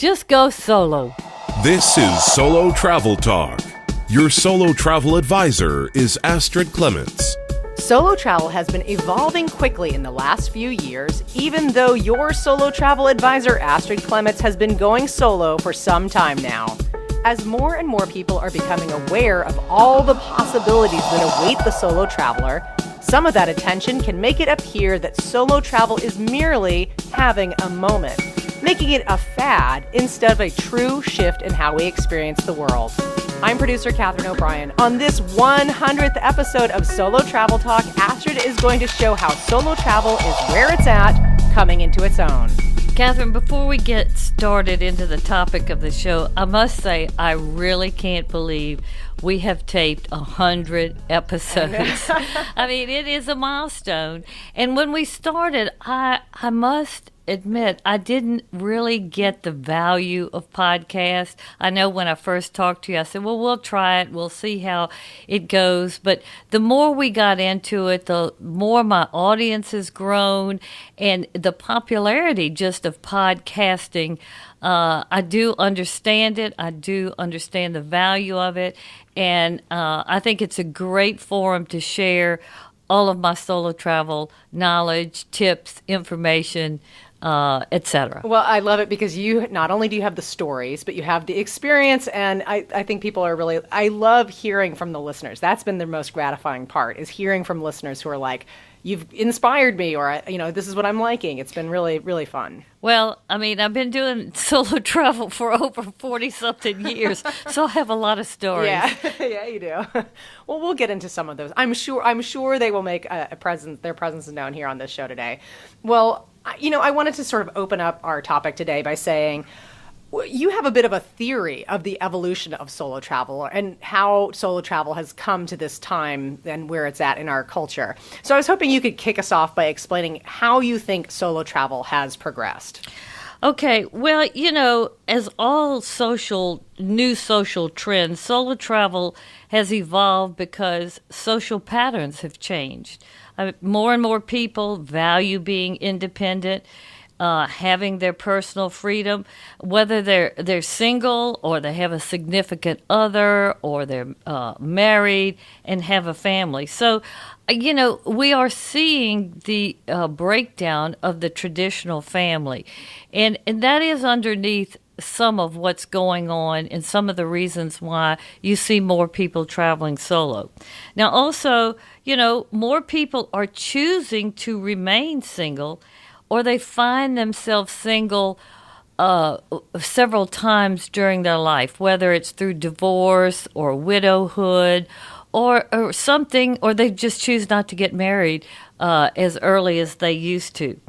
Just go solo. This is Solo Travel Talk. Your solo travel advisor is Astrid Clements. Solo travel has been evolving quickly in the last few years, even though your solo travel advisor, Astrid Clements, has been going solo for some time now. As more and more people are becoming aware of all the possibilities that await the solo traveler, some of that attention can make it appear that solo travel is merely having a moment, making it a fad instead of a true shift in how we experience the world. I'm producer Catherine O'Brien. On this 100th episode of Solo Travel Talk, Astrid is going to show how solo travel is where it's at, coming into its own. Catherine, before we get started into the topic of the show, I must say I really can't believe we have taped 100 episodes. I mean, it is a milestone. And when we started, I must admit, I didn't really get the value of podcasts. I know when I first talked to you, I said, well, we'll try it. We'll see how it goes. But the more we got into it, the more my audience has grown, and the popularity just of podcasting. I do understand it. I do understand the value of it. And I think it's a great forum to share all of my solo travel knowledge, tips, information, etc. Well, I love it because you not only do you have the stories, but you have the experience, and I think people are really, I love hearing from the listeners. That's been the most gratifying part, is hearing from listeners who are like, you've inspired me, or, this is what I'm liking. It's been really, really fun. Well, I mean, I've been doing solo travel for over 40-something years, so I have a lot of stories. Yeah, you do. Well, we'll get into some of those. I'm sure they will make their presence known here on this show today. Well, I wanted to sort of open up our topic today by saying, you have a bit of a theory of the evolution of solo travel and how solo travel has come to this time and where it's at in our culture. So I was hoping you could kick us off by explaining how you think solo travel has progressed. Okay, well, as all new social trends, solo travel has evolved because social patterns have changed. More and more people value being independent, having their personal freedom, whether they're single or they have a significant other or they're married and have a family. So, we are seeing the breakdown of the traditional family, and that is underneath some of what's going on and some of the reasons why you see more people traveling solo. Now, also, more people are choosing to remain single, or they find themselves single several times during their life, whether it's through divorce or widowhood or something, or they just choose not to get married as early as they used to.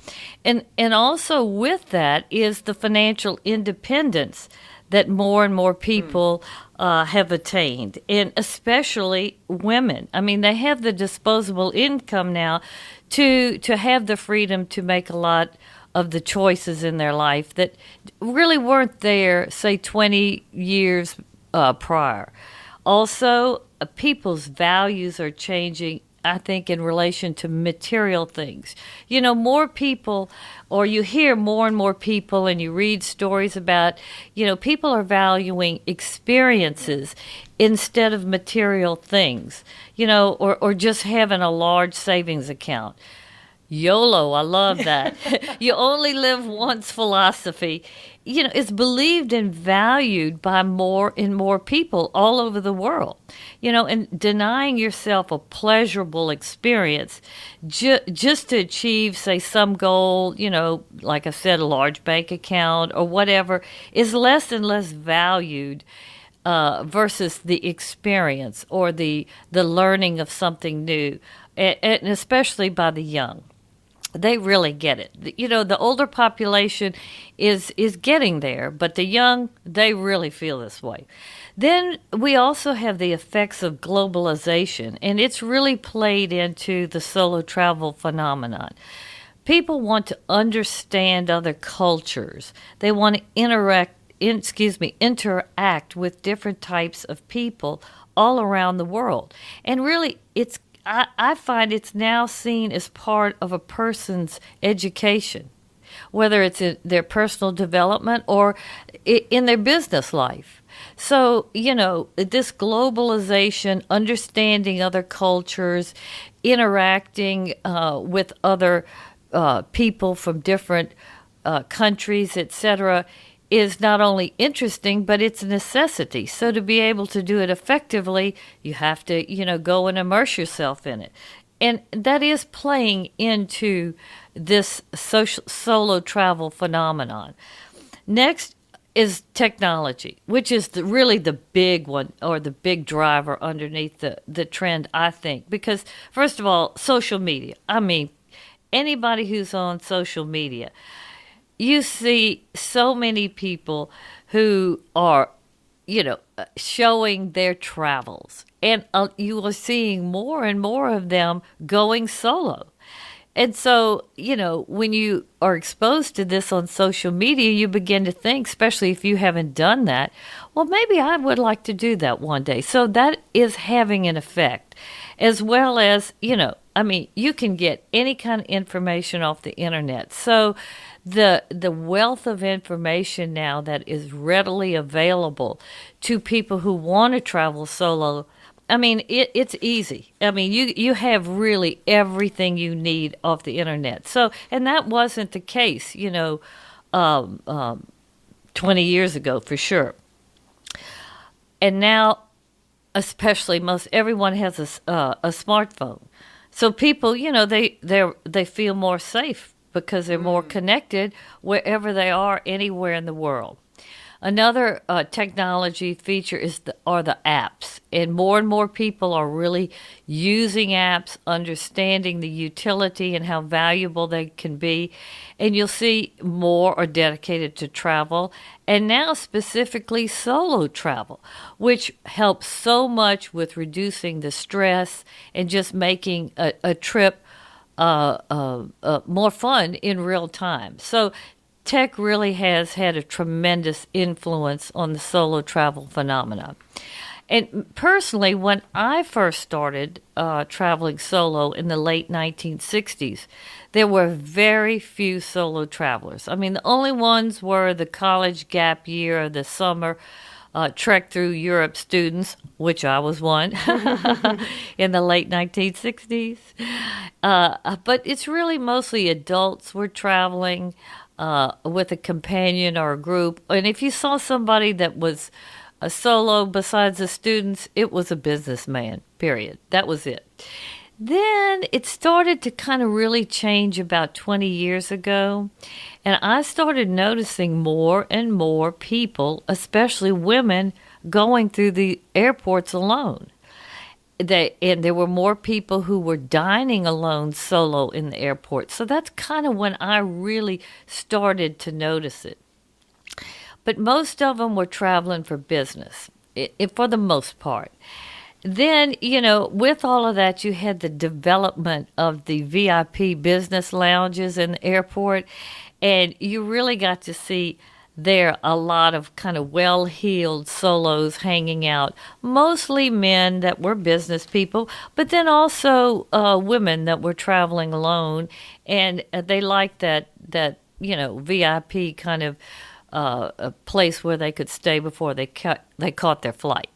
And also with that is the financial independence that more and more people have attained, and especially women. I mean, they have the disposable income now to have the freedom to make a lot of the choices in their life that really weren't there, say, 20 years prior. Also, people's values are changing, I think, in relation to material things. More people, or you hear more and more people, and you read stories about, people are valuing experiences instead of material things, or just having a large savings account. YOLO, I love that. You only live once philosophy. It's believed and valued by more and more people all over the world. And denying yourself a pleasurable experience just to achieve, say, some goal, like I said, a large bank account or whatever, is less and less valued versus the experience or the learning of something new, and especially by the young. They really get it. The older population is getting there, but the young, they really feel this way. Then we also have the effects of globalization, and it's really played into the solo travel phenomenon. People want to understand other cultures. They want to interact with different types of people all around the world. And really, I find it's now seen as part of a person's education. whether it's in their personal development or in their business life. So, this globalization, understanding other cultures, interacting with other people from different countries, etc., is not only interesting, but it's a necessity. So to be able to do it effectively, you have to, go and immerse yourself in it. And that is playing into this solo travel phenomenon. Next is technology, which is really the big one, or the big driver underneath the trend, I think. Because, first of all, social media. I mean, anybody who's on social media, you see so many people who are, showing their travels. And you are seeing more and more of them going solo. And so, when you are exposed to this on social media, you begin to think, especially if you haven't done that, well, maybe I would like to do that one day. So that is having an effect, as well as, you can get any kind of information off the internet. So the wealth of information now that is readily available to people who want to travel solo, I mean, it's easy. I mean, you have really everything you need off the internet. So, and that wasn't the case, 20 years ago for sure. And now, especially, most everyone has a smartphone. So people, they feel more safe because they're more connected wherever they are, anywhere in the world. Another technology feature are the apps, and more people are really using apps, understanding the utility and how valuable they can be. And you'll see more are dedicated to travel, and now specifically solo travel, which helps so much with reducing the stress and just making a trip more fun in real time. So tech really has had a tremendous influence on the solo travel phenomenon. And personally, when I first started traveling solo in the late 1960s, there were very few solo travelers. I mean, the only ones were the college gap year, the summer trek through Europe students, which I was one in the late 1960s. But it's really mostly adults were traveling with a companion or a group. And if you saw somebody that was a solo besides the students, it was a businessman, period. That was it. Then it started to kind of really change about 20 years ago. And I started noticing more and more people, especially women, going through the airports alone. And there were more people who were dining alone solo in the airport. So that's kind of when I really started to notice it. But most of them were traveling for business, for the most part. Then, with all of that, you had the development of the VIP business lounges in the airport, and you really got to see there a lot of kind of well-heeled solos hanging out, mostly men that were business people, but then also women that were traveling alone, and they liked that VIP kind of a place where they could stay before they caught their flight.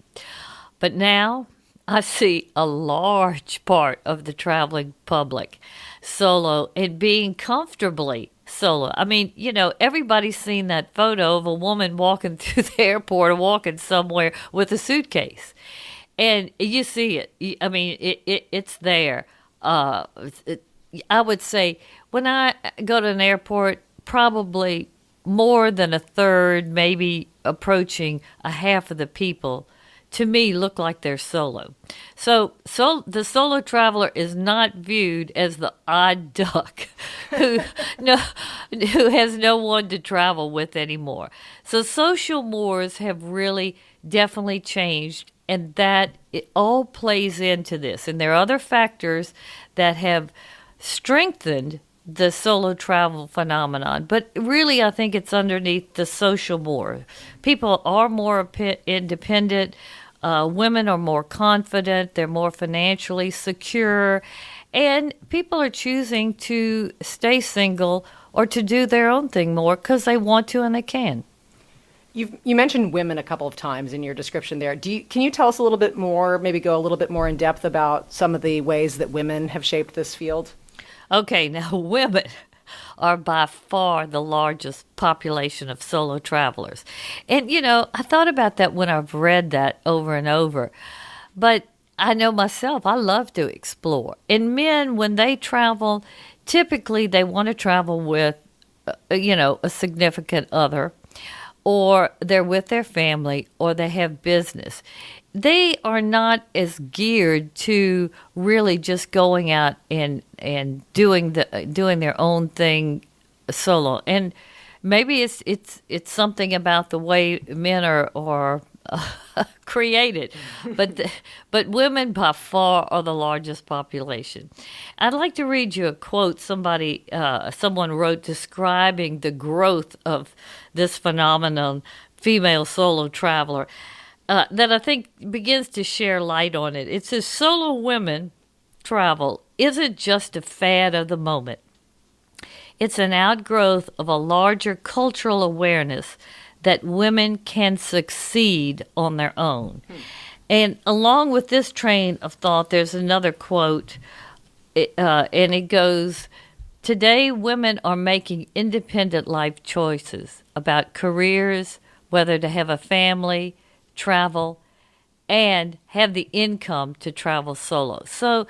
But now I see a large part of the traveling public solo and being comfortably solo. I mean, everybody's seen that photo of a woman walking through the airport or walking somewhere with a suitcase. And you see it. I mean, it's there. I would say when I go to an airport, probably more than a third, maybe approaching a half of the people, to me, look like they're solo. So the solo traveler is not viewed as the odd duck who has no one to travel with anymore. So social mores have really definitely changed, and that it all plays into this. And there are other factors that have strengthened the solo travel phenomenon. But really, I think it's underneath the social more. People are more independent. Women are more confident. They're more financially secure. And people are choosing to stay single or to do their own thing more because they want to and they can. You mentioned women a couple of times in your description there. Can you tell us a little bit more, maybe go a little bit more in depth about some of the ways that women have shaped this field? Okay, now women are by far the largest population of solo travelers. And, I thought about that when I've read that over and over. But I know myself, I love to explore. And men, when they travel, typically they want to travel with, a significant other, or they're with their family, or they have business. They are not as geared to really just going out and doing their own thing solo. And maybe it's something about the way men are created, but women by far are the largest population. I'd like to read you a quote someone wrote describing the growth of this phenomenon, female solo traveler, that I think begins to share light on it. It says, solo women travel isn't just a fad of the moment. It's an outgrowth of a larger cultural awareness that women can succeed on their own. And along with this train of thought, there's another quote, and it goes, today women are making independent life choices about careers, whether to have a family, travel, and have the income to travel solo. So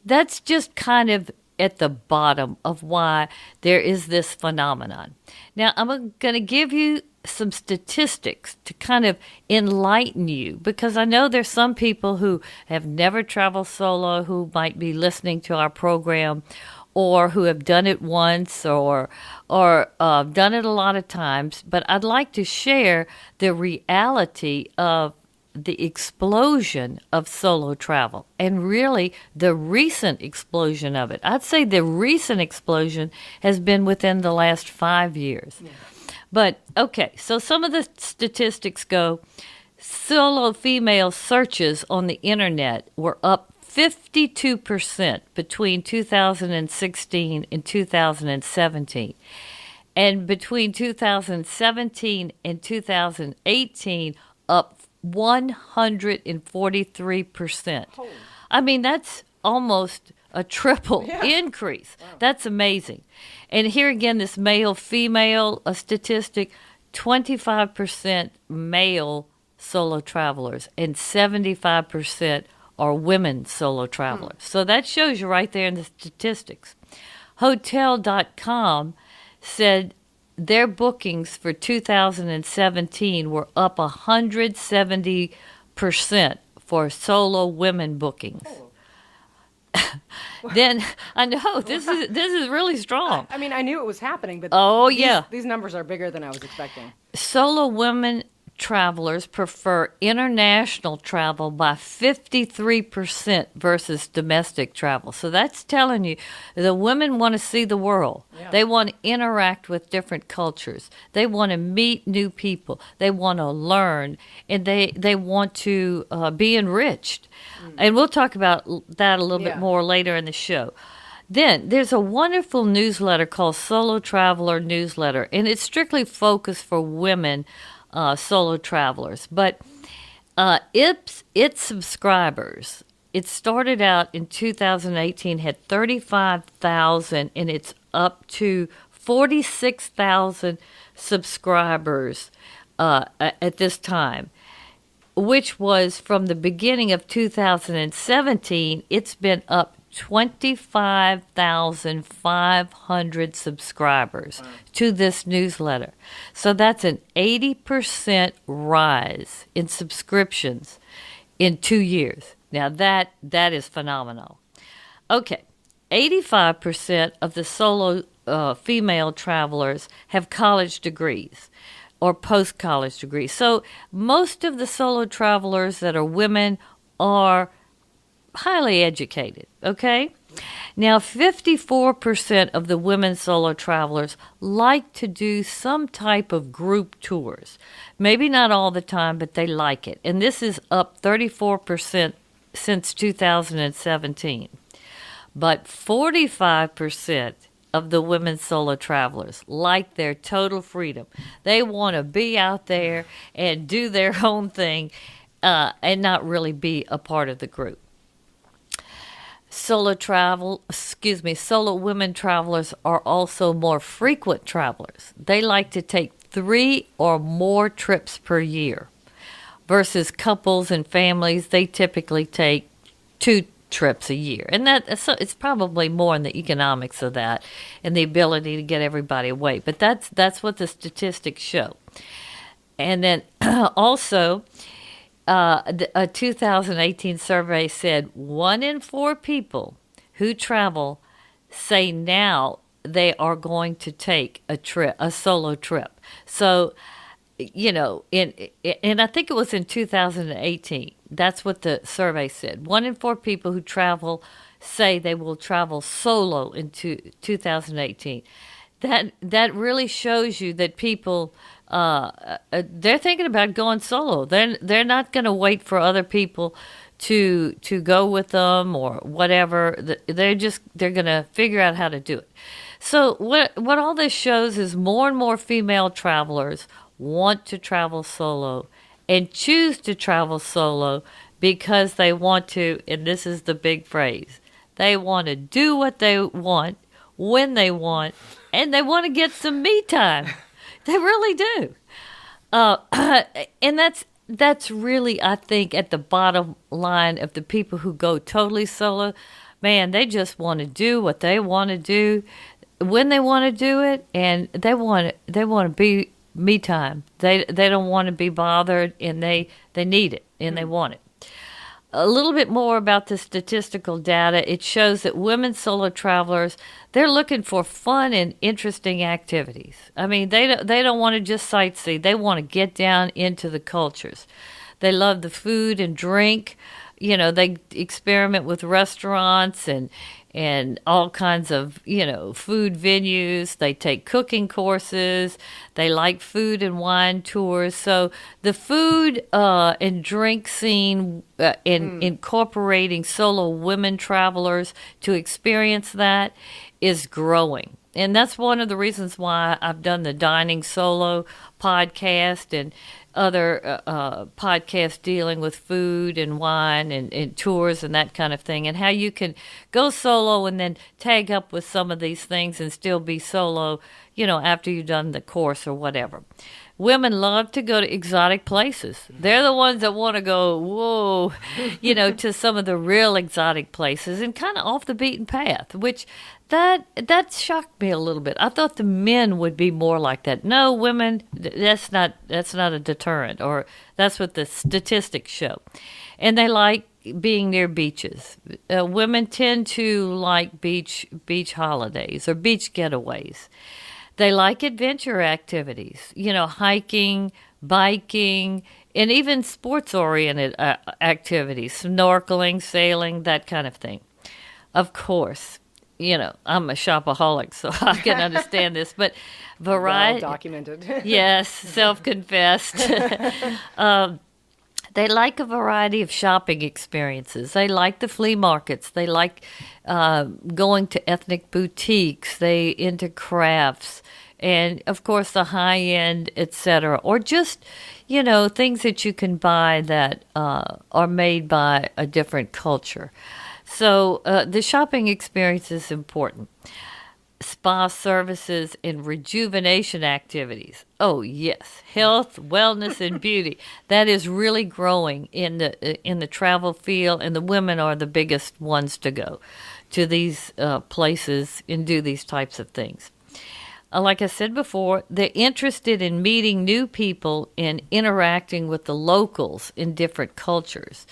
that's just kind of at the bottom of why there is this phenomenon. Now, I'm going to give you some statistics to kind of enlighten you, because I know there's some people who have never traveled solo who might be listening to our program, or who have done it once or done it a lot of times. But I'd like to share the reality of the explosion of solo travel, and really the recent explosion of it. I'd say the recent explosion has been within the last 5 years. Yeah. But, okay, so some of the statistics go, solo female searches on the internet were up 52% between 2016 and 2017. And between 2017 and 2018, up 143%. I mean, that's almost a triple increase. Wow. That's amazing. And here again, this male-female statistic, 25% male solo travelers and 75% are women solo travelers. So that shows you right there in the statistics. Hotel.com said their bookings for 2017 were up 170% for solo women bookings. Then I know this is really strong. I mean, I knew it was happening, but these numbers are bigger than I was expecting. Solo women travelers prefer international travel by 53% versus domestic travel. So that's telling you the women want to see the world. Yeah. They want to interact with different cultures. They want to meet new people. They want to learn, and they want to be enriched. And we'll talk about that a little bit more later in the show. Then there's a wonderful newsletter called Solo Traveler Newsletter, and it's strictly focused for women solo travelers. But its subscribers, it started out in 2018, had 35,000, and it's up to 46,000 subscribers at this time, which was from the beginning of 2017. It's been up 25,500 subscribers to this newsletter. So that's an 80% rise in subscriptions in 2 years. Now that is phenomenal. Okay, 85% of the solo female travelers have college degrees or post-college degrees. So most of the solo travelers that are women are highly educated, okay? Now, 54% of the women solo travelers like to do some type of group tours. Maybe not all the time, but they like it. And this is up 34% since 2017. But 45% of the women solo travelers like their total freedom. They want to be out there and do their own thing and not really be a part of the group. Solo women travelers are also more frequent travelers. They like to take 3 or more trips per year versus couples and families. They typically take 2 trips a year. And it's probably more in the economics of that and the ability to get everybody away. But that's what the statistics show. And then also, a 2018 survey said 1 in 4 people who travel say now they are going to take a solo trip. So, and I think it was in 2018. That's what the survey said. 1 in 4 people who travel say they will travel solo in 2018. That really shows you that people they're thinking about going solo. They're not going to wait for other people to go with them or whatever. They're going to figure out how to do it. So what all this shows is more and more female travelers want to travel solo and choose to travel solo because they want to, and this is the big phrase, they want to do what they want, when they want, and they want to get some me time. They really do. And that's really, I think, at the bottom line of the people who go totally solo. Man, they just want to do what they want to do, when they want to do it, and they want to be me time. They don't want to be bothered, and they need it, and they want it. A little bit more about the statistical data. It shows that women solo travelers, they're looking for fun and interesting activities. I mean, they don't want to just sightsee. They want to get down into the cultures. They love the food and drink. They experiment with restaurants and all kinds of, food venues. They take cooking courses. They like food and wine tours. So the food and drink scene incorporating solo women travelers to experience that is growing. And that's one of the reasons why I've done the Dining Solo podcast and other podcasts dealing with food and wine and tours and that kind of thing, and how you can go solo and then tag up with some of these things and still be solo, after you've done the course or whatever. Women love to go to exotic places. They're the ones that want to go, whoa, to some of the real exotic places and kind of off the beaten path, which that shocked me a little bit. I thought the men would be more like that. No, women, that's not a deterrent, or that's what the statistics show. And they like being near beaches. Women tend to like beach holidays or beach getaways. They like adventure activities, hiking, biking, and even sports-oriented activities, snorkeling, sailing, that kind of thing. Of course, I'm a shopaholic, so I can understand this, but variety... Well documented. Yes, self-confessed. They like a variety of shopping experiences. They like the flea markets. They like going to ethnic boutiques. They into crafts. And, of course, the high-end, etc. Or just, things that you can buy that are made by a different culture. So the shopping experience is important. Spa services and rejuvenation activities. Oh, yes. Health, wellness, and beauty. That is really growing in the travel field, and the women are the biggest ones to go to these places and do these types of things. Like I said before, they're interested in meeting new people and interacting with the locals in different cultures.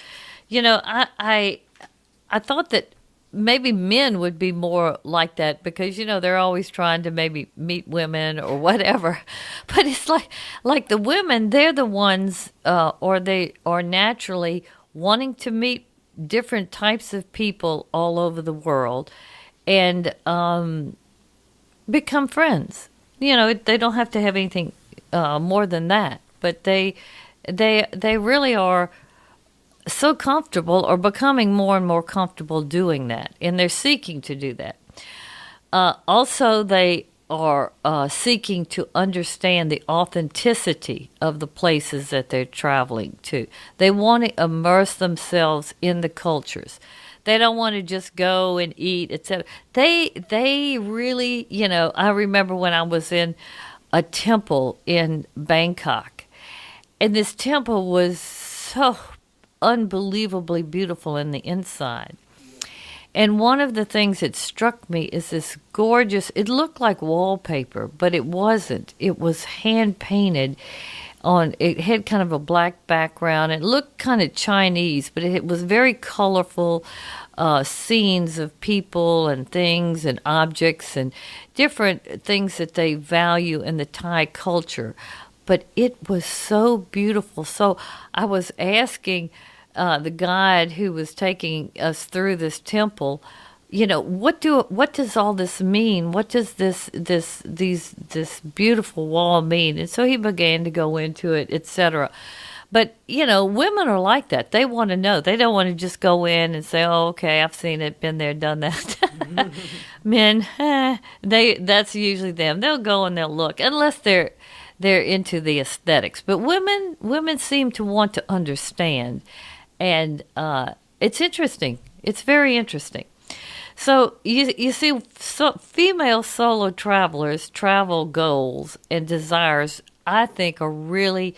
I thought that maybe men would be more like that because, they're always trying to maybe meet women or whatever. But it's like the women, they're the ones, or they are naturally wanting to meet different types of people all over the world and become friends. They don't have to have anything more than that. But they really are so comfortable or becoming more and more comfortable doing that, and they're seeking to do that. Also, they are seeking to understand the authenticity of the places that they're traveling to. They want to immerse themselves in the cultures. They don't want to just go and eat, etc. They really, I remember when I was in a temple in Bangkok, and this temple was so unbelievably beautiful in the inside. And one of the things that struck me is this gorgeous, it looked like wallpaper, but it wasn't. It was hand painted it had kind of a black background. It looked kind of Chinese, but it was very colorful scenes of people and things and objects and different things that they value in the Thai culture. But it was so beautiful. So I was asking the guide who was taking us through this temple, what does all this mean? What does this beautiful wall mean? And so he began to go into it, etc. But women are like that. They want to know. They don't want to just go in and say, "Oh, okay, I've seen it, been there, done that." Men, that's usually them. They'll go and they'll look, unless they're into the aesthetics. But women seem to want to understand. And it's interesting. It's very interesting. So you see, female solo travelers' travel goals and desires, I think, are really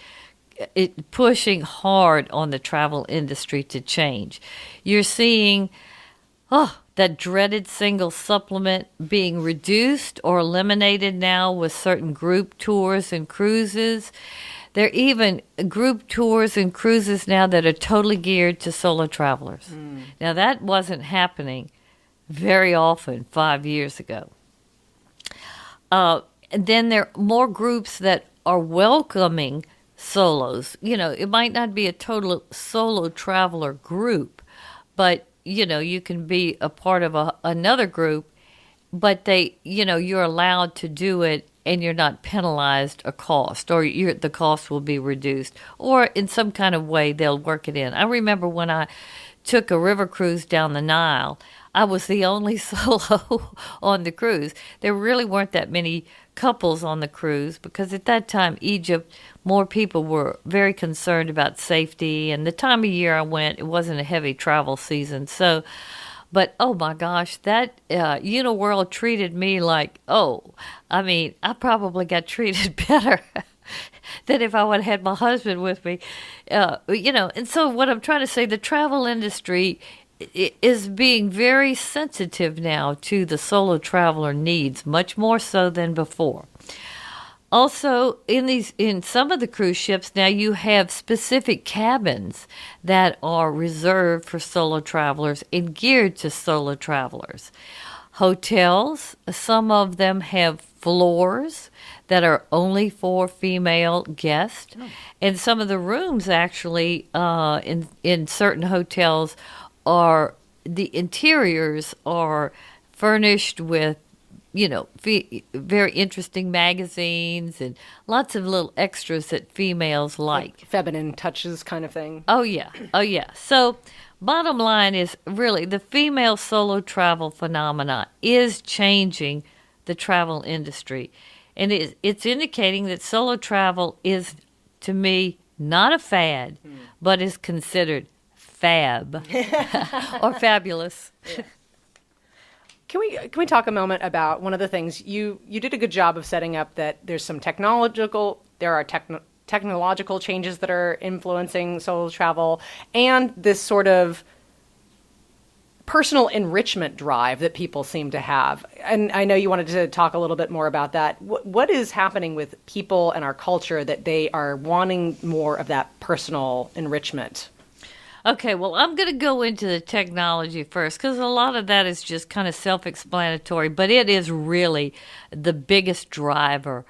pushing hard on the travel industry to change. You're seeing, that dreaded single supplement being reduced or eliminated now with certain group tours and cruises. There are even group tours and cruises now that are totally geared to solo travelers. Now, that wasn't happening very often 5 years ago. And then there are more groups that are welcoming solos. It might not be a total solo traveler group, but, you can be a part of another group, but you're allowed to do it and you're not penalized a cost, or the cost will be reduced, or in some kind of way they'll work it in. I remember when I took a river cruise down the Nile, I was the only solo on the cruise. There really weren't that many couples on the cruise because at that time, Egypt, more people were very concerned about safety, and the time of year I went, it wasn't a heavy travel season, so... But, oh, my gosh, that Uniworld treated me like, I probably got treated better than if I would have had my husband with me. And so what I'm trying to say, the travel industry is being very sensitive now to the solo traveler needs, much more so than before. Also, in some of the cruise ships now, you have specific cabins that are reserved for solo travelers and geared to solo travelers. Hotels, some of them have floors that are only for female guests, and some of the rooms actually in certain hotels are the interiors are furnished with very interesting magazines and lots of little extras that females like. Feminine touches kind of thing. Oh, yeah. So bottom line is really the female solo travel phenomena is changing the travel industry. And it's indicating that solo travel is, to me, not a fad, but is considered fab or fabulous. Yeah. Can we talk a moment about one of the things you did a good job of setting up, that there's some technological changes that are influencing solo travel, and this sort of personal enrichment drive that people seem to have. And I know you wanted to talk a little bit more about that. What is happening with people and our culture that they are wanting more of that personal enrichment? Okay, well, I'm going to go into the technology first because a lot of that is just kind of self-explanatory, but it is really the biggest driver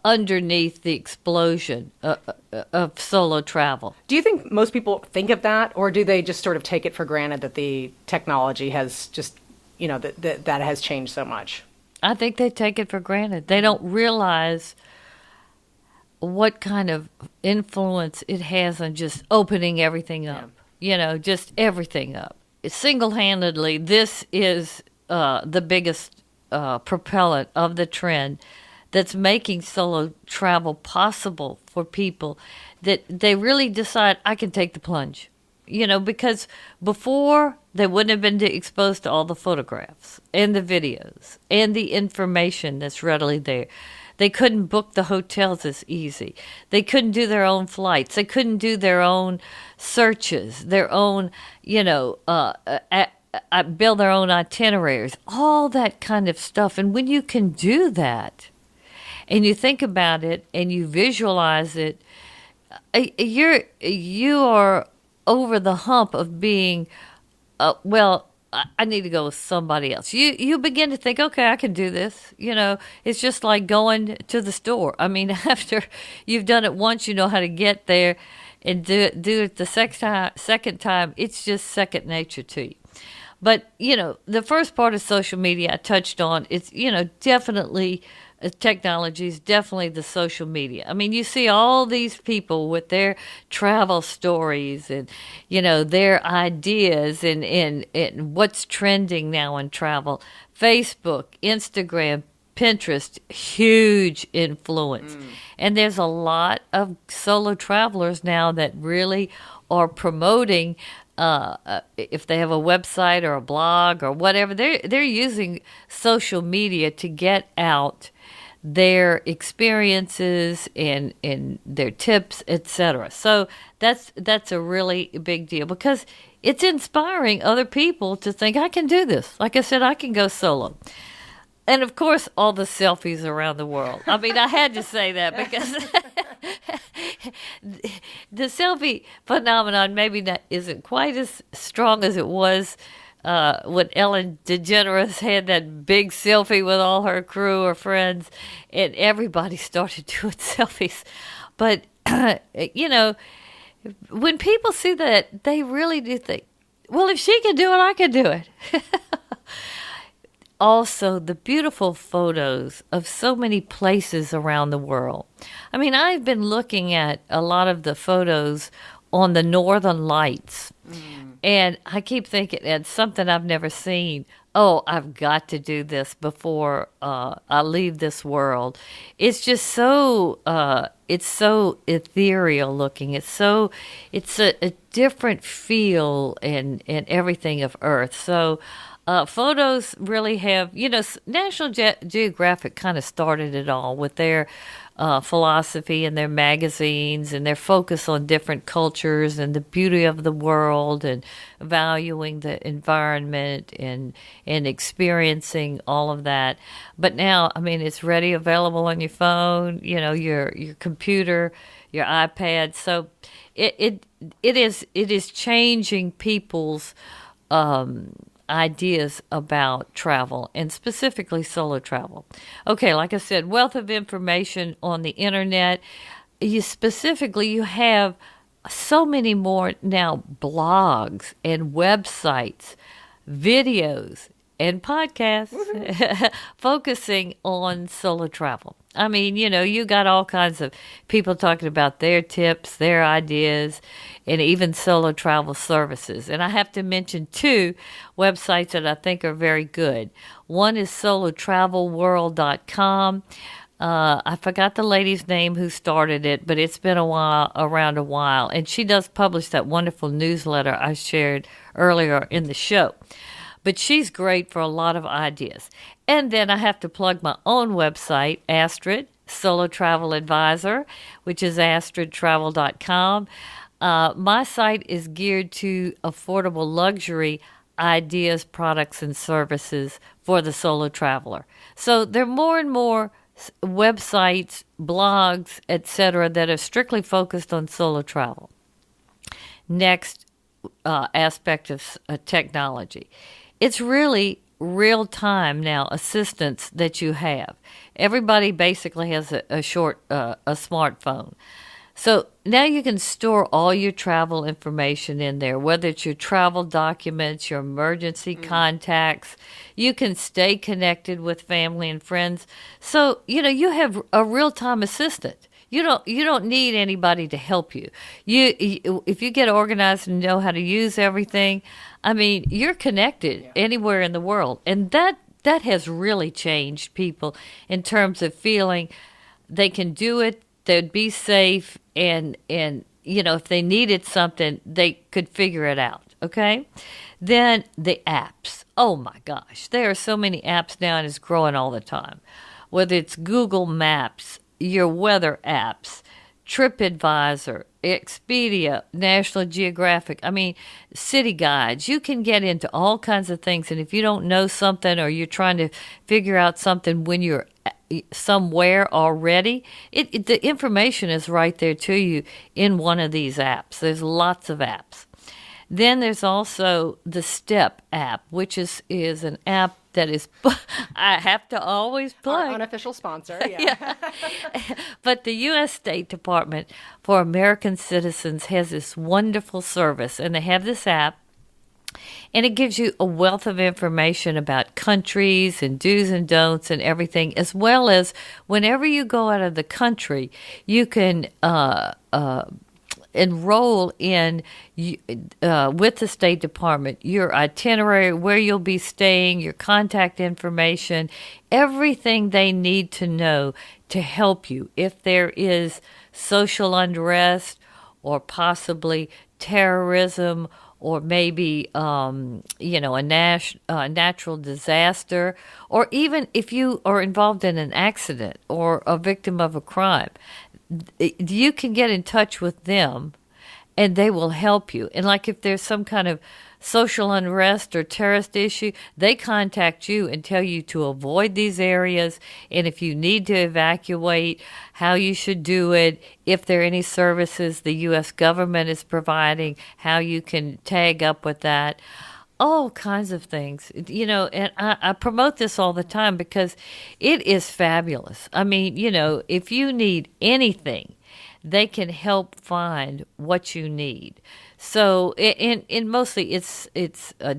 underneath the explosion of solo travel. Do you think most people think of that, or do they just sort of take it for granted that the technology has just, that has changed so much? I think they take it for granted. They don't realize what kind of influence it has on just opening everything up, just everything up. Single-handedly, this is the biggest propellant of the trend that's making solo travel possible for people, that they really decide, I can take the plunge. Because before they wouldn't have been exposed to all the photographs and the videos and the information that's readily there. They couldn't book the hotels as easy. They couldn't do their own flights. They couldn't do their own searches, their own, build their own itineraries, all that kind of stuff. And when you can do that and you think about it and you visualize it, you are over the hump of being, I need to go with somebody else. You begin to think, okay, I can do this. It's just like going to the store. I mean, after you've done it once, you know how to get there, and do it the second time. It's just second nature to you. But, the first part of social media I touched on, it's, definitely technology is definitely the social media. I mean, you see all these people with their travel stories and, their ideas and what's trending now in travel. Facebook, Instagram, Pinterest, huge influence. And there's a lot of solo travelers now that really are promoting, if they have a website or a blog or whatever, they're using social media to get out their experiences and their tips, etc. So that's a really big deal, because it's inspiring other people to think, I can do this. Like I said, I can go solo. And of course, all the selfies around the world. I mean, I had to say that because the selfie phenomenon maybe isn't quite as strong as it was when Ellen DeGeneres had that big selfie with all her crew or friends, and everybody started doing selfies. But, when people see that, they really do think, well, if she can do it, I can do it. Also, the beautiful photos of so many places around the world. I mean, I've been looking at a lot of the photos on the Northern Lights, and I keep thinking, it's something I've never seen. Oh, I've got to do this before I leave this world. It's just so ethereal looking. It's a different feel and everything of Earth. So photos really have, National Geographic kind of started it all with their philosophy and their magazines and their focus on different cultures and the beauty of the world and valuing the environment and experiencing all of that. But now, I mean, it's ready, available on your phone, your computer, your iPad. So it is changing people's ideas about travel, and specifically solo travel. Okay, like I said, wealth of information on the internet. You have so many more now blogs and websites, videos, and podcasts focusing on solo travel. I mean, you got all kinds of people talking about their tips, their ideas, and even solo travel services. And I have to mention two websites that I think are very good. One is solotravelworld.com. I forgot the lady's name who started it, but it's been around a while. And she does publish that wonderful newsletter I shared earlier in the show. But she's great for a lot of ideas. And then I have to plug my own website, Astrid, Solo Travel Advisor, which is astridtravel.com. My site is geared to affordable luxury ideas, products, and services for the solo traveler. So there are more and more websites, blogs, etc., that are strictly focused on solo travel. Next aspect of technology. It's really real-time now assistance that you have. Everybody basically has a smartphone. So now you can store all your travel information in there, whether it's your travel documents, your emergency contacts. You can stay connected with family and friends. So, you have a real-time assistant. You don't need anybody to help you. If you get organized and know how to use everything, I mean, you're connected anywhere in the world. And that that has really changed people in terms of feeling they can do it, they'd be safe, and if they needed something, they could figure it out, okay? Then the apps. Oh my gosh, there are so many apps now, and it's growing all the time. Whether it's Google Maps, your weather apps, TripAdvisor, Expedia, National Geographic, city guides. You can get into all kinds of things, and if you don't know something or you're trying to figure out something when you're somewhere already, the information is right there to you in one of these apps. There's lots of apps. Then there's also the STEP app, which is an app that is, I have to always plug. Our unofficial sponsor, yeah. But the U.S. State Department for American Citizens has this wonderful service, and they have this app, and it gives you a wealth of information about countries and do's and don'ts and everything, as well as whenever you go out of the country, you can enroll in with the State Department your itinerary, where you'll be staying, your contact information, everything they need to know to help you if there is social unrest or possibly terrorism or maybe a natural disaster, or even if you are involved in an accident or a victim of a crime. You can get in touch with them and they will help you. And like if there's some kind of social unrest or terrorist issue, they contact you and tell you to avoid these areas, and if you need to evacuate, how you should do it, if there are any services the U.S. government is providing, how you can tag up with that. All kinds of things, and I promote this all the time because it is fabulous. If you need anything, they can help find what you need. So, in mostly it's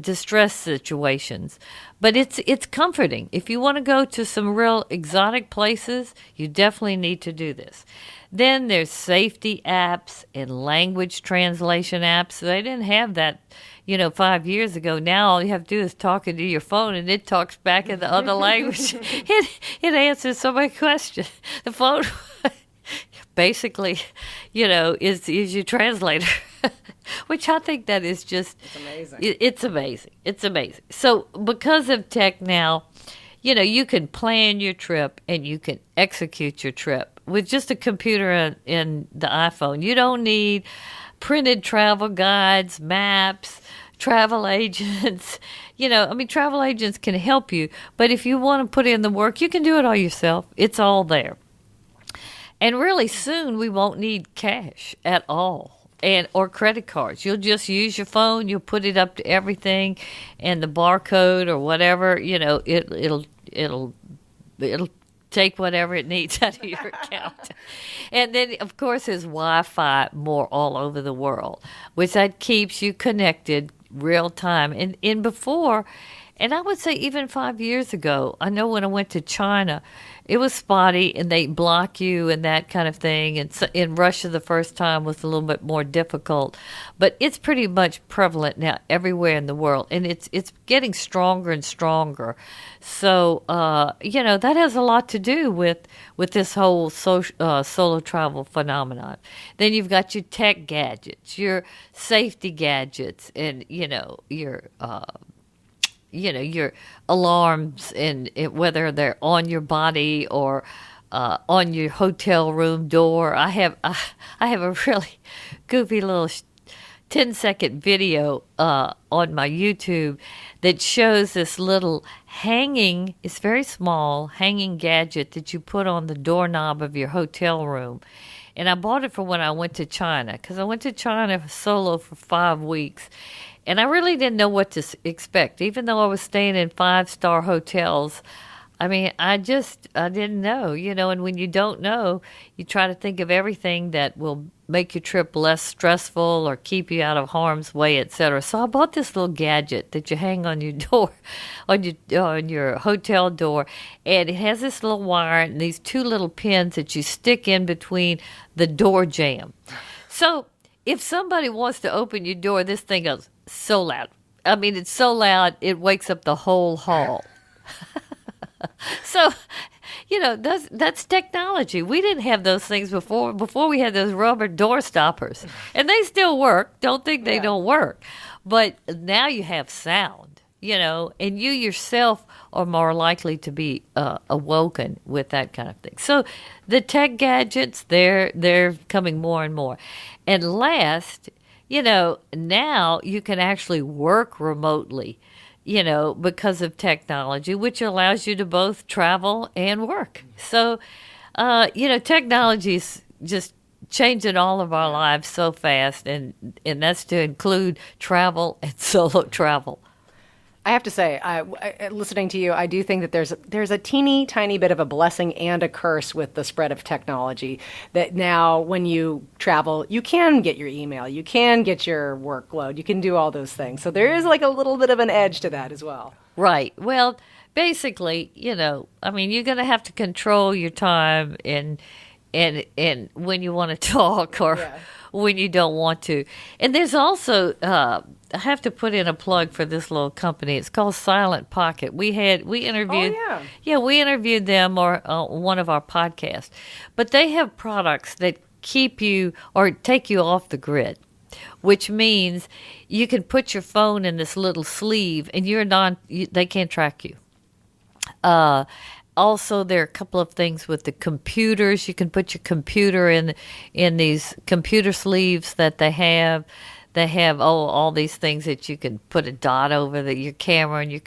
distress situations, but it's comforting. If you want to go to some real exotic places, you definitely need to do this. Then there's safety apps and language translation apps. They didn't have that 5 years ago. Now all you have to do is talk into your phone, and it talks back in the other language. It answers so many questions. The phone basically, is your translator, which I think that is just amazing. It's amazing. It's amazing. So because of tech now, you can plan your trip and you can execute your trip with just a computer in the iPhone. You don't need printed travel guides, maps, travel agents. Travel agents can help you, but if you want to put in the work, you can do it all yourself. It's all there. And really soon we won't need cash at all or credit cards. You'll just use your phone, you'll put it up to everything, and the barcode or whatever, it'll take whatever it needs out of your account. And then, of course, there's Wi-Fi more all over the world, which that keeps you connected real time. And before, and I would say even 5 years ago, I know when I went to China, it was spotty and they block you and that kind of thing. And so in Russia, the first time was a little bit more difficult, but it's pretty much prevalent now everywhere in the world, and it's getting stronger and stronger. So that has a lot to do with this whole solo travel phenomenon. Then you've got your tech gadgets, your safety gadgets, and your alarms, and whether they're on your body or on your hotel room door. I have a really goofy little 10-second video on my YouTube that shows this little hanging, it's very small, hanging gadget that you put on the doorknob of your hotel room. And I bought it for when I went to China, because I went to China solo for 5 weeks. And I really didn't know what to expect. Even though I was staying in 5-star hotels, I didn't know, and when you don't know, you try to think of everything that will make your trip less stressful or keep you out of harm's way, etc. So I bought this little gadget that you hang on your door, on your hotel door, and it has this little wire and these 2 little pins that you stick in between the door jamb. So if somebody wants to open your door, this thing goes so loud. It's so loud, it wakes up the whole hall. So, that's technology. We didn't have those things before. Before we had those rubber door stoppers, and they still work. Don't think they don't work. But now you have sound, and you yourself are more likely to be awoken with that kind of thing. So the tech gadgets, they're coming more and more. And last, now you can actually work remotely, because of technology, which allows you to both travel and work. So, technology is just changing all of our lives so fast, and that's to include travel and solo travel. I have to say, listening to you, I do think that there's a teeny tiny bit of a blessing and a curse with the spread of technology. That now, when you travel, you can get your email, you can get your workload, you can do all those things. So there is like a little bit of an edge to that as well. Right. Well, basically, you're going to have to control your time and when you want to talk or when you don't want to. And there's also, I have to put in a plug for this little company. It's called Silent Pocket. We interviewed, we interviewed them on one of our podcasts. But they have products that keep you or take you off the grid, which means you can put your phone in this little sleeve and they can't track you. Also, there are a couple of things with the computers. You can put your computer in these computer sleeves that they have. They have all these things that you can put a dot over your camera and your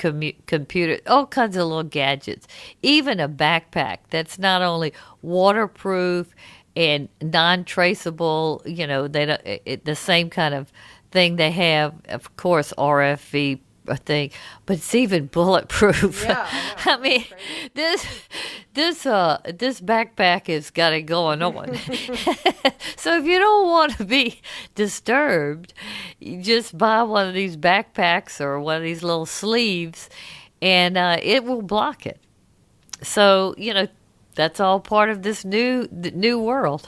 computer, all kinds of little gadgets. Even a backpack that's not only waterproof and non-traceable, the same kind of thing they have, of course, RFV thing, but it's even bulletproof. Yeah, I mean, this backpack has got it going on. So if you don't want to be disturbed, you just buy one of these backpacks or one of these little sleeves, and it will block it. So that's all part of this new world.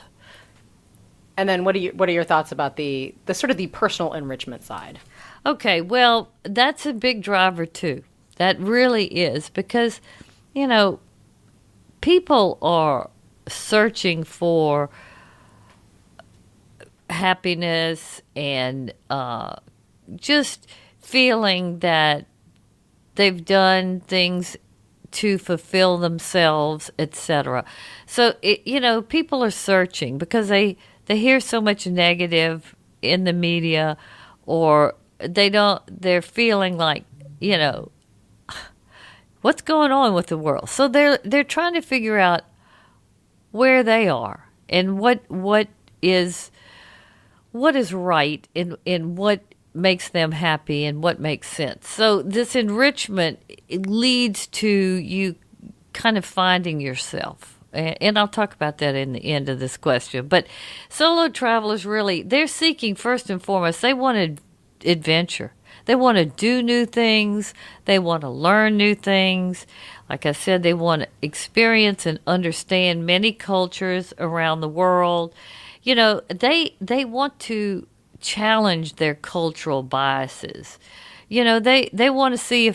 And then what are your thoughts about the sort of the personal enrichment side? Okay, well, that's a big driver too. That really is, because, people are searching for happiness and just feeling that they've done things to fulfill themselves, etc. So, people are searching because they hear so much negative in the media, or they're feeling like, what's going on with the world? So they're trying to figure out where they are and what is right and what makes them happy and what makes sense. So this enrichment, it leads to you kind of finding yourself. And I'll talk about that in the end of this question. But solo travelers really, they're seeking first and foremost, they want adventure. They want to do new things. They want to learn new things. Like I said, they want to experience and understand many cultures around the world. They want to challenge their cultural biases. They want to see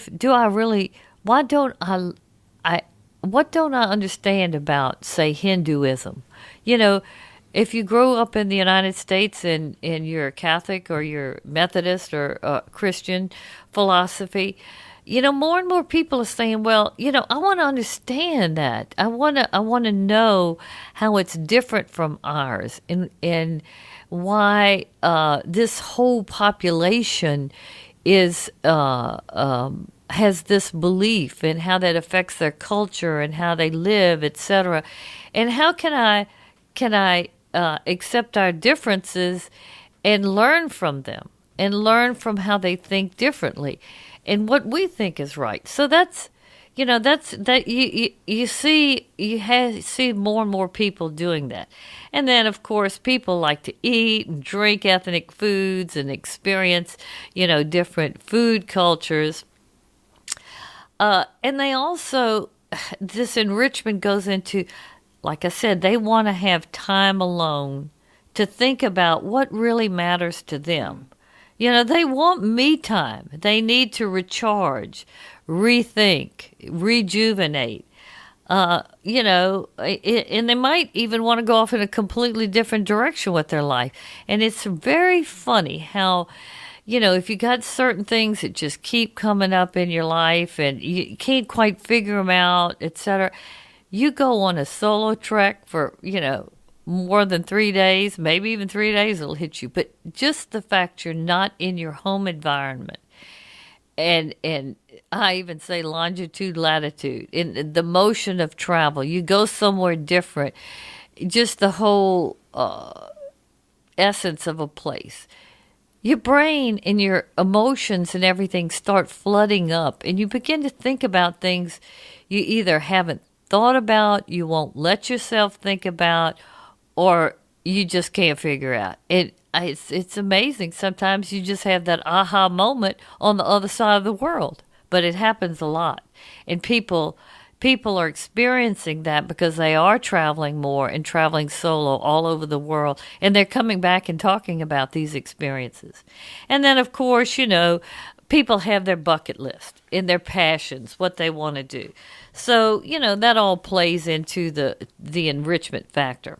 what don't I understand about, say, Hinduism? If you grow up in the United States and you're a Catholic or you're Methodist or Christian philosophy, more and more people are saying, well, I want to understand that. I want to know how it's different from ours and why this whole population is has this belief and how that affects their culture and how they live, etc. And how can I accept our differences and learn from them and learn from how they think differently and what we think is right. So you see more and more people doing that. And then, of course, people like to eat and drink ethnic foods and experience, different food cultures. And they also, this enrichment goes into, like I said, they want to have time alone to think about what really matters to them. They want me time. They need to recharge, rethink, rejuvenate. And they might even want to go off in a completely different direction with their life. And it's very funny how, if you got certain things that just keep coming up in your life and you can't quite figure them out, etc., you go on a solo trek for, more than 3 days, maybe even 3 days it'll hit you. But just the fact you're not in your home environment, and I even say longitude, latitude, in the motion of travel, you go somewhere different, just the whole essence of a place. Your brain and your emotions and everything start flooding up, and you begin to think about things you either haven't thought about, you won't let yourself think about, or you just can't figure out. It's amazing. Sometimes you just have that aha moment on the other side of the world, but it happens a lot. And people are experiencing that because they are traveling more and traveling solo all over the world, and they're coming back and talking about these experiences. And then, of course, people have their bucket list and their passions, what they want to do. So, that all plays into the enrichment factor.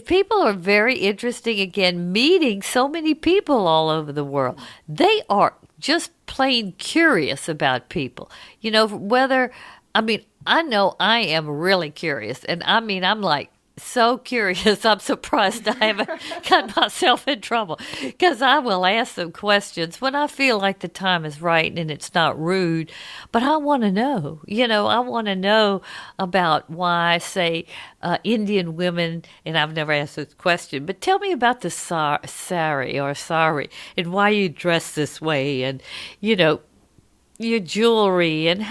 People are very interesting, again, meeting so many people all over the world. They are just plain curious about people. I know I am really curious, and I'm like so curious, I'm surprised I haven't got myself in trouble, because I will ask them questions when I feel like the time is right and it's not rude, but I want to know, I want to know about why, say, Indian women, and I've never asked this question, but tell me about the sari, and why you dress this way, and, your jewelry, and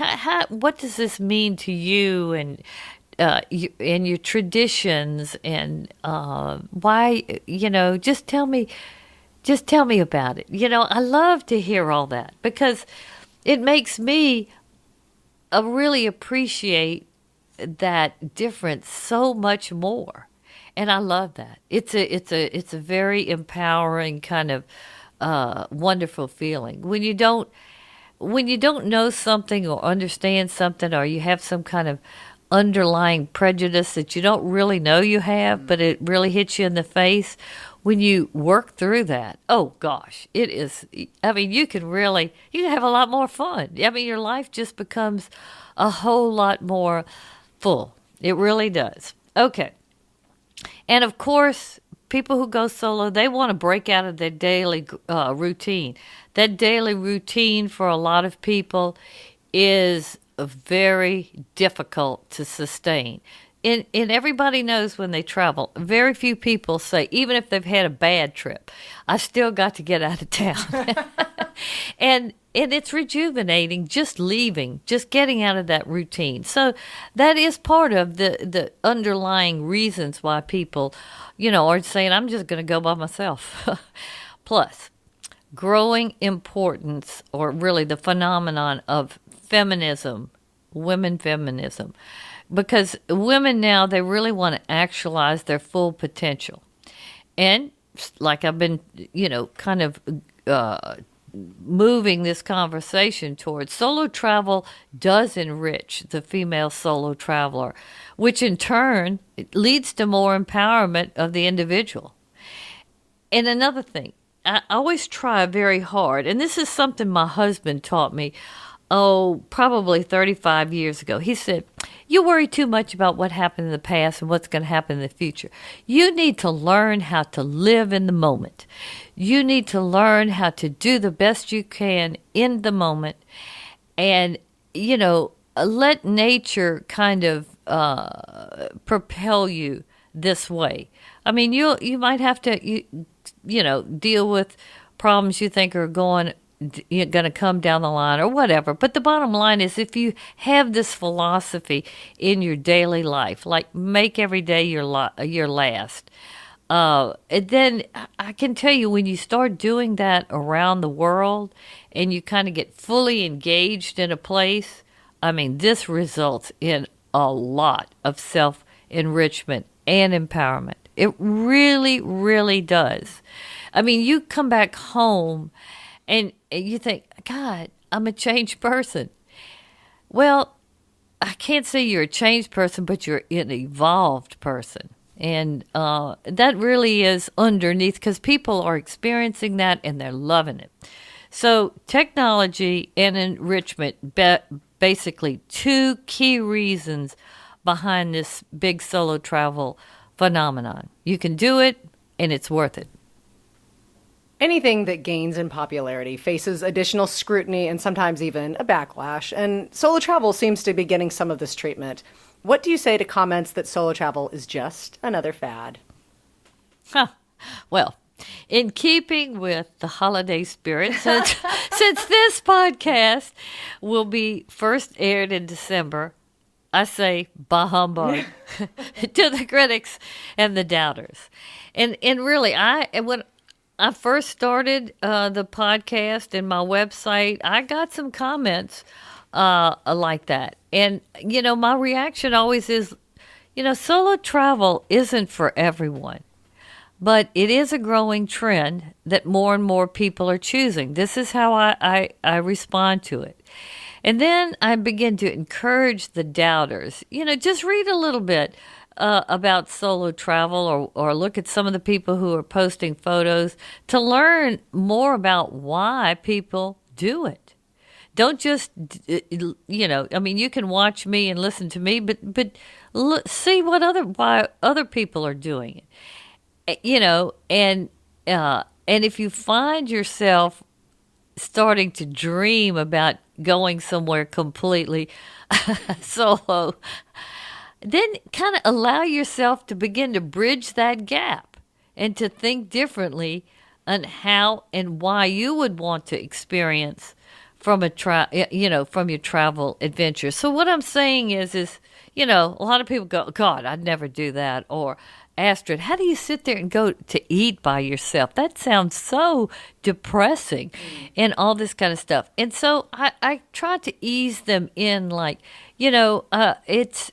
what does this mean to you, and your traditions, and why, just tell me about it. I love to hear all that, because it makes me really appreciate that difference so much more, and I love that. It's a very empowering kind of wonderful feeling when you don't know something or understand something, or you have some kind of underlying prejudice that you don't really know you have, but it really hits you in the face. When you work through that, oh gosh, it is, you can have a lot more fun. Your life just becomes a whole lot more full. It really does. Okay. And of course, people who go solo, they want to break out of their daily routine. That daily routine for a lot of people is very difficult to sustain. And everybody knows when they travel, very few people say, even if they've had a bad trip, I still got to get out of town. and it's rejuvenating, just leaving, just getting out of that routine. So that is part of the underlying reasons why people, are saying, I'm just going to go by myself. Plus, growing importance, or really the phenomenon of feminism, women feminism, because women now, they really want to actualize their full potential. And like I've been, kind of moving this conversation towards, solo travel does enrich the female solo traveler, which in turn leads to more empowerment of the individual. And another thing, I always try very hard, and this is something my husband taught me, probably 35 years ago. He said, you worry too much about what happened in the past and what's going to happen in the future. You need to learn how to live in the moment. You need to learn how to do the best you can in the moment, and, let nature kind of propel you this way. You might have to, deal with problems you think are going to come down the line or whatever. But the bottom line is, if you have this philosophy in your daily life, like make every day your last, and then I can tell you, when you start doing that around the world and you kind of get fully engaged in a place, this results in a lot of self-enrichment and empowerment. It really, really does. You come back home and you think, God, I'm a changed person. Well, I can't say you're a changed person, but you're an evolved person. And that really is underneath, because people are experiencing that and they're loving it. So technology and enrichment, basically two key reasons behind this big solo travel phenomenon. You can do it, and it's worth it. Anything that gains in popularity faces additional scrutiny and sometimes even a backlash, and solo travel seems to be getting some of this treatment. What do you say to comments that solo travel is just another fad? Well, in keeping with the holiday spirit, since this podcast will be first aired in December, I say bah humbug to the critics and the doubters. And really, when I first started the podcast and my website, I got some comments like that. And, my reaction always is, solo travel isn't for everyone. But it is a growing trend that more and more people are choosing. This is how I respond to it. And then I begin to encourage the doubters. Just read a little bit about solo travel or look at some of the people who are posting photos to learn more about why people do it. Don't just, you can watch me and listen to me, but see why other people are doing it. And if you find yourself starting to dream about going somewhere completely solo, then kind of allow yourself to begin to bridge that gap and to think differently on how and why you would want to experience from from your travel adventure. So what I'm saying is, a lot of people go, God, I'd never do that. Or, Astrid, how do you sit there and go to eat by yourself? That sounds so depressing and all this kind of stuff. And so I try to ease them in like, it's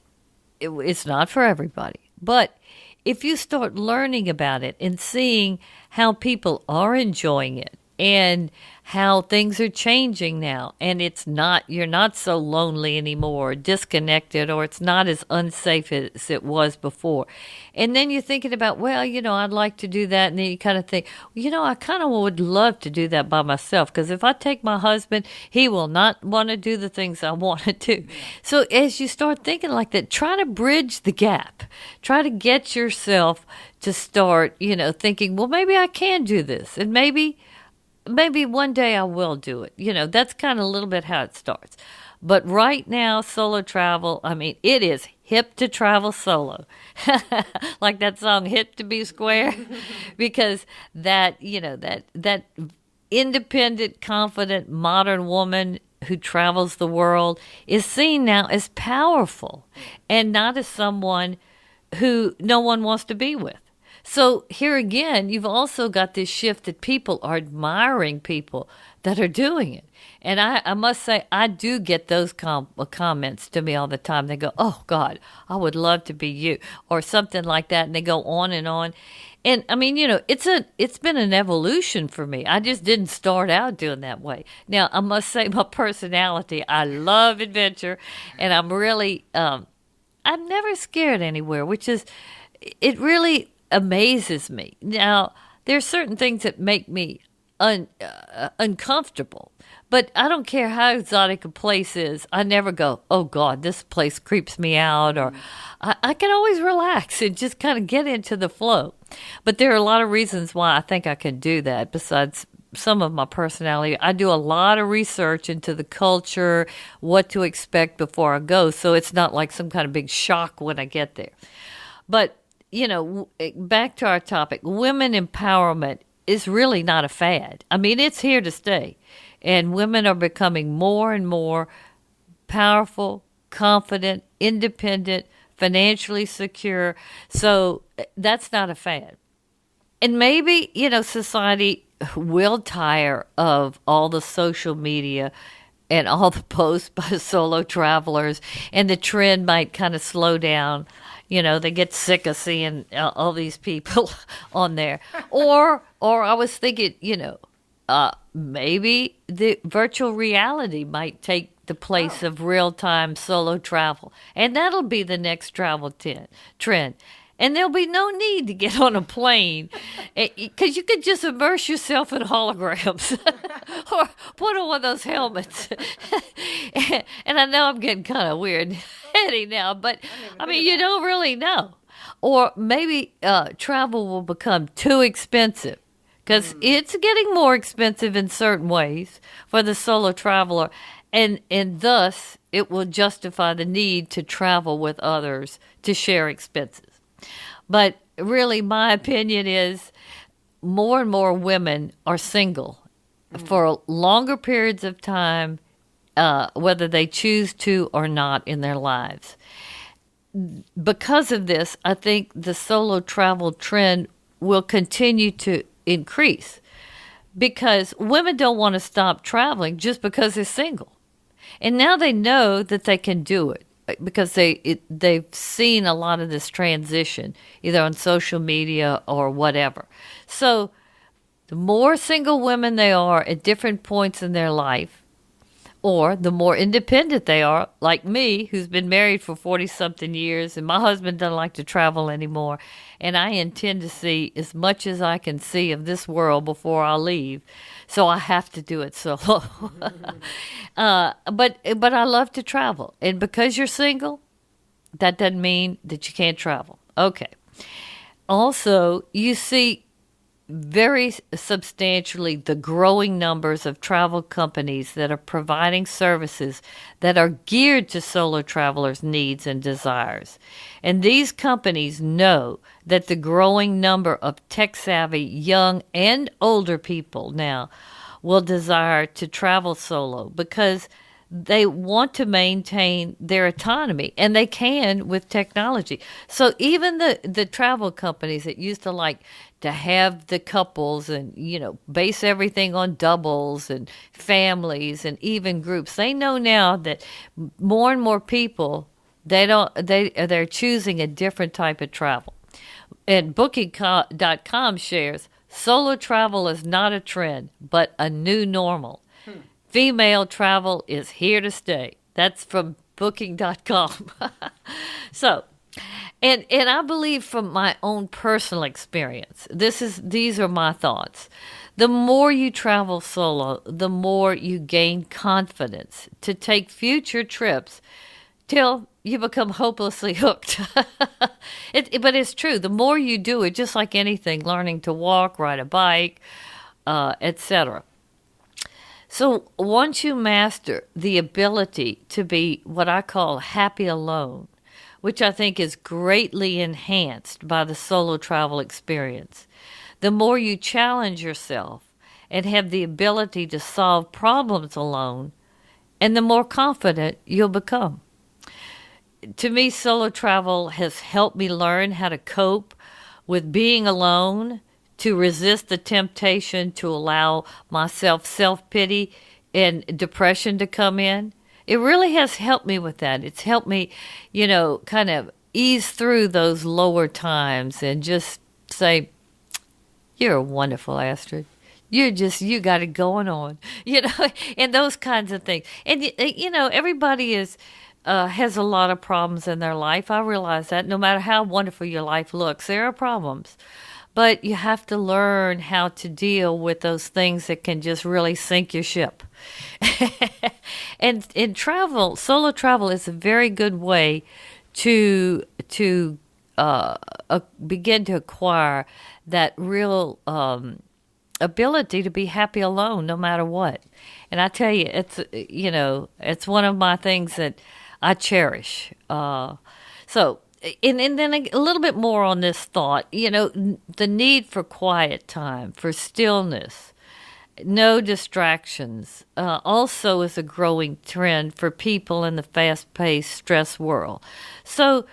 not for everybody. But if you start learning about it and seeing how people are enjoying it and how things are changing now, and you're not so lonely anymore, or disconnected, or it's not as unsafe as it was before. And then you're thinking about, well, I'd like to do that. And then you kind of think, I kind of would love to do that by myself, because if I take my husband, he will not want to do the things I want to do. So as you start thinking like that, try to bridge the gap. Try to get yourself to start, thinking, well, maybe I can do this. And maybe one day I will do it. That's kind of a little bit how it starts. But right now, solo travel, it is hip to travel solo. Like that song, Hip to Be Square. Because that independent, confident, modern woman who travels the world is seen now as powerful and not as someone who no one wants to be with. So here again, you've also got this shift that people are admiring people that are doing it. And I must say, I do get those comments to me all the time. They go, oh, God, I would love to be you, or something like that. And they go on and on. And, it's been an evolution for me. I just didn't start out doing that way. Now, I must say my personality, I love adventure. And I'm really, I'm never scared anywhere, which is, it really amazes me. Now, there's certain things that make me uncomfortable, but I don't care how exotic a place is. I never go, oh God, this place creeps me out, or I can always relax and just kind of get into the flow. But there are a lot of reasons why I think I can do that besides some of my personality. I do a lot of research into the culture, what to expect before I go, so it's not like some kind of big shock when I get there. But back to our topic, women empowerment is really not a fad. It's here to stay. And women are becoming more and more powerful, confident, independent, financially secure. So that's not a fad. And maybe, society will tire of all the social media and all the posts by solo travelers, and the trend might kind of slow down. They get sick of seeing all these people on there. Or I was thinking, maybe the virtual reality might take the place of real-time solo travel. And that'll be the next travel trend. And there'll be no need to get on a plane because you could just immerse yourself in holograms or put on one of those helmets. And I know I'm getting kind of weird and heady now, but I mean, you don't really know. Or maybe travel will become too expensive because it's getting more expensive in certain ways for the solo traveler. And thus, it will justify the need to travel with others to share expenses. But really, my opinion is more and more women are single for longer periods of time, whether they choose to or not in their lives. Because of this, I think the solo travel trend will continue to increase because women don't want to stop traveling just because they're single. And now they know that they can do it because they've seen a lot of this transition either on social media or whatever. So the more single women they are at different points in their life, or the more independent they are, like me, who's been married for 40-something years, and my husband doesn't like to travel anymore, and I intend to see as much as I can see of this world before I leave, so I have to do it solo. But I love to travel, and because you're single, that doesn't mean that you can't travel. Okay. Also, you see very substantially the growing numbers of travel companies that are providing services that are geared to solo travelers' needs and desires. And these companies know that the growing number of tech-savvy young and older people now will desire to travel solo because they want to maintain their autonomy, and they can with technology. So even the travel companies that used to like to have the couples and, base everything on doubles and families and even groups, they know now that more and more people, they're choosing a different type of travel. And Booking.com shares, solo travel is not a trend, but a new normal. Female travel is here to stay. That's from Booking.com. So, and I believe from my own personal experience, these are my thoughts. The more you travel solo, the more you gain confidence to take future trips till you become hopelessly hooked. But it's true. The more you do it, just like anything, learning to walk, ride a bike, etc. So once you master the ability to be what I call happy alone, which I think is greatly enhanced by the solo travel experience, the more you challenge yourself and have the ability to solve problems alone, and the more confident you'll become. To me, solo travel has helped me learn how to cope with being alone, to resist the temptation to allow myself self-pity and depression to come in. It really has helped me with that. It's helped me, kind of ease through those lower times and just say, you're wonderful, Astrid. You got it going on, and those kinds of things. And, everybody has a lot of problems in their life. I realize that no matter how wonderful your life looks, there are problems. But you have to learn how to deal with those things that can just really sink your ship. And in travel, solo travel is a very good way to begin to acquire that real ability to be happy alone, no matter what. And I tell you, it's one of my things that I cherish. And then a little bit more on this thought, the need for quiet time, for stillness, no distractions, also is a growing trend for people in the fast-paced, stress world. So,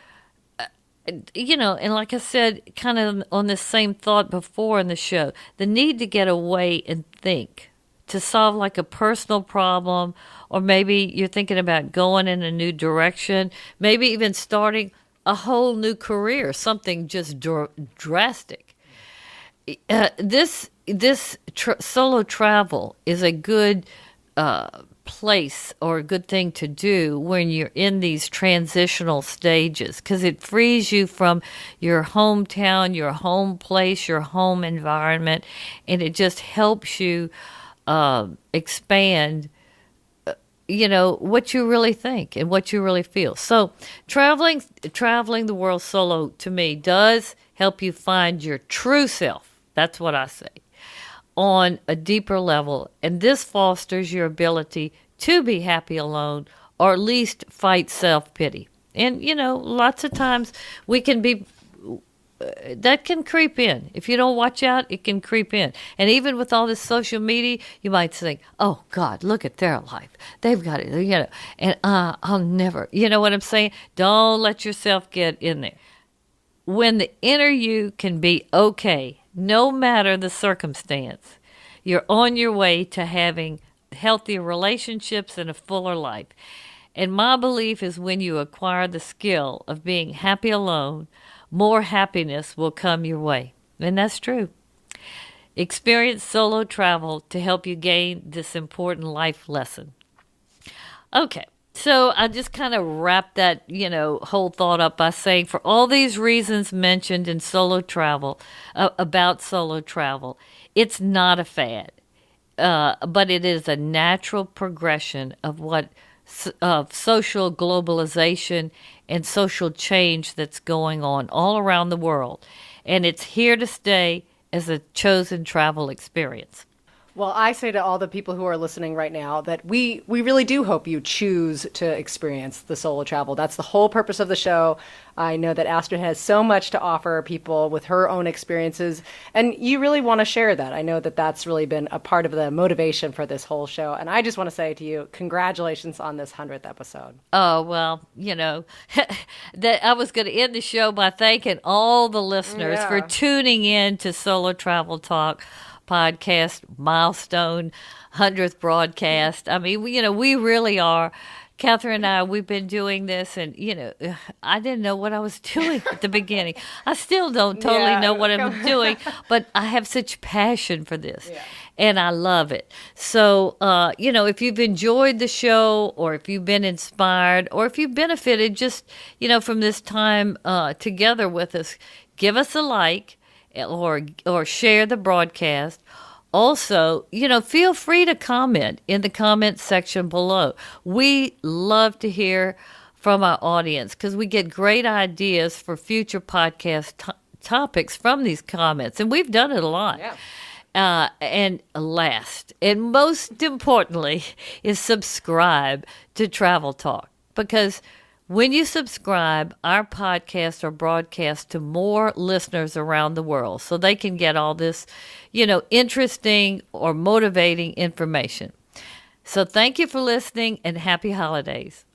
and like I said, kind of on this same thought before in the show, the need to get away and think, to solve like a personal problem, or maybe you're thinking about going in a new direction, maybe even starting a whole new career, something just drastic. This solo travel is a good place or a good thing to do when you're in these transitional stages, because it frees you from your hometown, your home place, your home environment, and it just helps you expand what you really think and what you really feel. So traveling the world solo, to me, does help you find your true self. That's what I say, on a deeper level. And this fosters your ability to be happy alone, or at least fight self-pity. And, lots of times we can be... that can creep in. If you don't watch out, it can creep in. And even with all this social media, you might think, oh, God, look at their life. They've got it, and I'll never, you know what I'm saying? Don't let yourself get in there. When the inner you can be okay, no matter the circumstance, you're on your way to having healthier relationships and a fuller life. And my belief is when you acquire the skill of being happy alone, more happiness will come your way. And that's true. Experience solo travel to help you gain this important life lesson. Okay, so I just kind of wrapped that, whole thought up by saying, for all these reasons mentioned in solo travel, about solo travel, it's not a fad, but it is a natural progression of social globalization and social change that's going on all around the world. And it's here to stay as a chosen travel experience. Well, I say to all the people who are listening right now that we really do hope you choose to experience the solo travel. That's the whole purpose of the show. I know that Astrid has so much to offer people with her own experiences, and you really want to share that. I know that that's really been a part of the motivation for this whole show, and I just want to say to you, congratulations on this 100th episode. Oh, well, that I was going to end the show by thanking all the listeners for tuning in to Solo Travel Talk podcast milestone 100th broadcast. I mean, we really are. Catherine and I, we've been doing this, and I didn't know what I was doing at the beginning. I still don't totally know what I'm doing, but I have such passion for this, and I love it. So, if you've enjoyed the show, or if you've been inspired, or if you've benefited just, from this time together with us, give us a like, or share the broadcast. Also, feel free to comment in the comment section below. We love to hear from our audience because we get great ideas for future podcast topics from these comments, and we've done it a lot. Yeah. And last, and most importantly, is subscribe to Travel Talk, because when you subscribe, our podcasts are broadcast to more listeners around the world so they can get all this, interesting or motivating information. So thank you for listening, and happy holidays.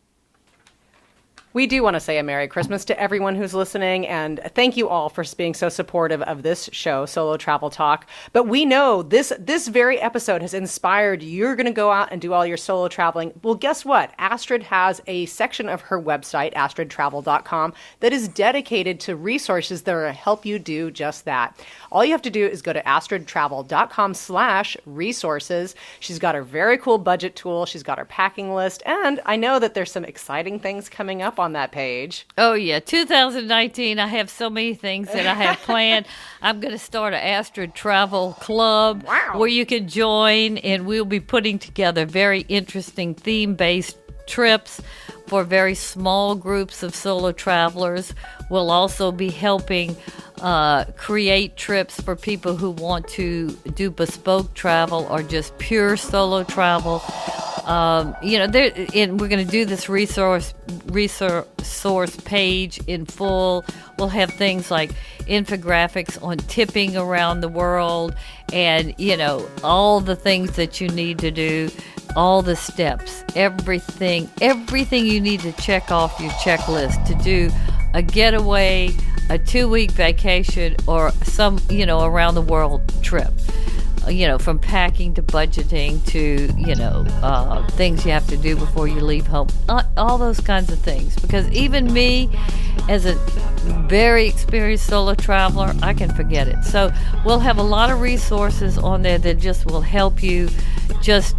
We do want to say a Merry Christmas to everyone who's listening, and thank you all for being so supportive of this show, Solo Travel Talk. But we know this very episode has inspired you're going to go out and do all your solo traveling. Well, guess what? Astrid has a section of her website, astridtravel.com, that is dedicated to resources that will help you do just that. All you have to do is go to astridtravel.com/resources. She's got her very cool budget tool. She's got her packing list, and I know that there's some exciting things coming up on that page. Oh, yeah. 2019, I have so many things that I have planned. I'm going to start an Astrid Travel Club where you can join, and we'll be putting together very interesting theme-based trips for very small groups of solo travelers. We'll also be helping create trips for people who want to do bespoke travel or just pure solo travel. And we're going to do this resource page in full. We'll have things like infographics on tipping around the world, and all the things that you need to do, all the steps, everything you need to check off your checklist to do a getaway, a 2-week vacation, or some around the world trip. from packing to budgeting to, things you have to do before you leave home, all those kinds of things. Because even me, as a very experienced solo traveler, I can forget it. So we'll have a lot of resources on there that just will help you just,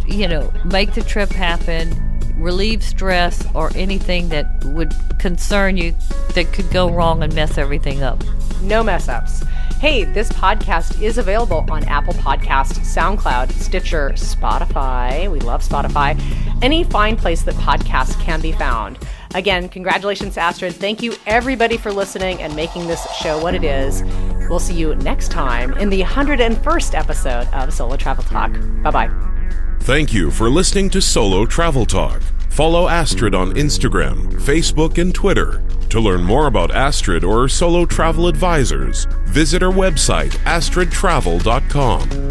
make the trip happen, relieve stress, or anything that would concern you that could go wrong and mess everything up. No mess ups. Hey, this podcast is available on Apple Podcasts, SoundCloud, Stitcher, Spotify. We love Spotify. Any fine place that podcasts can be found. Again, congratulations, Astrid. Thank you, everybody, for listening and making this show what it is. We'll see you next time in the 101st episode of Solo Travel Talk. Bye-bye. Thank you for listening to Solo Travel Talk. Follow Astrid on Instagram, Facebook, and Twitter. To learn more about Astrid or her solo travel advisors, visit her website, astridtravel.com.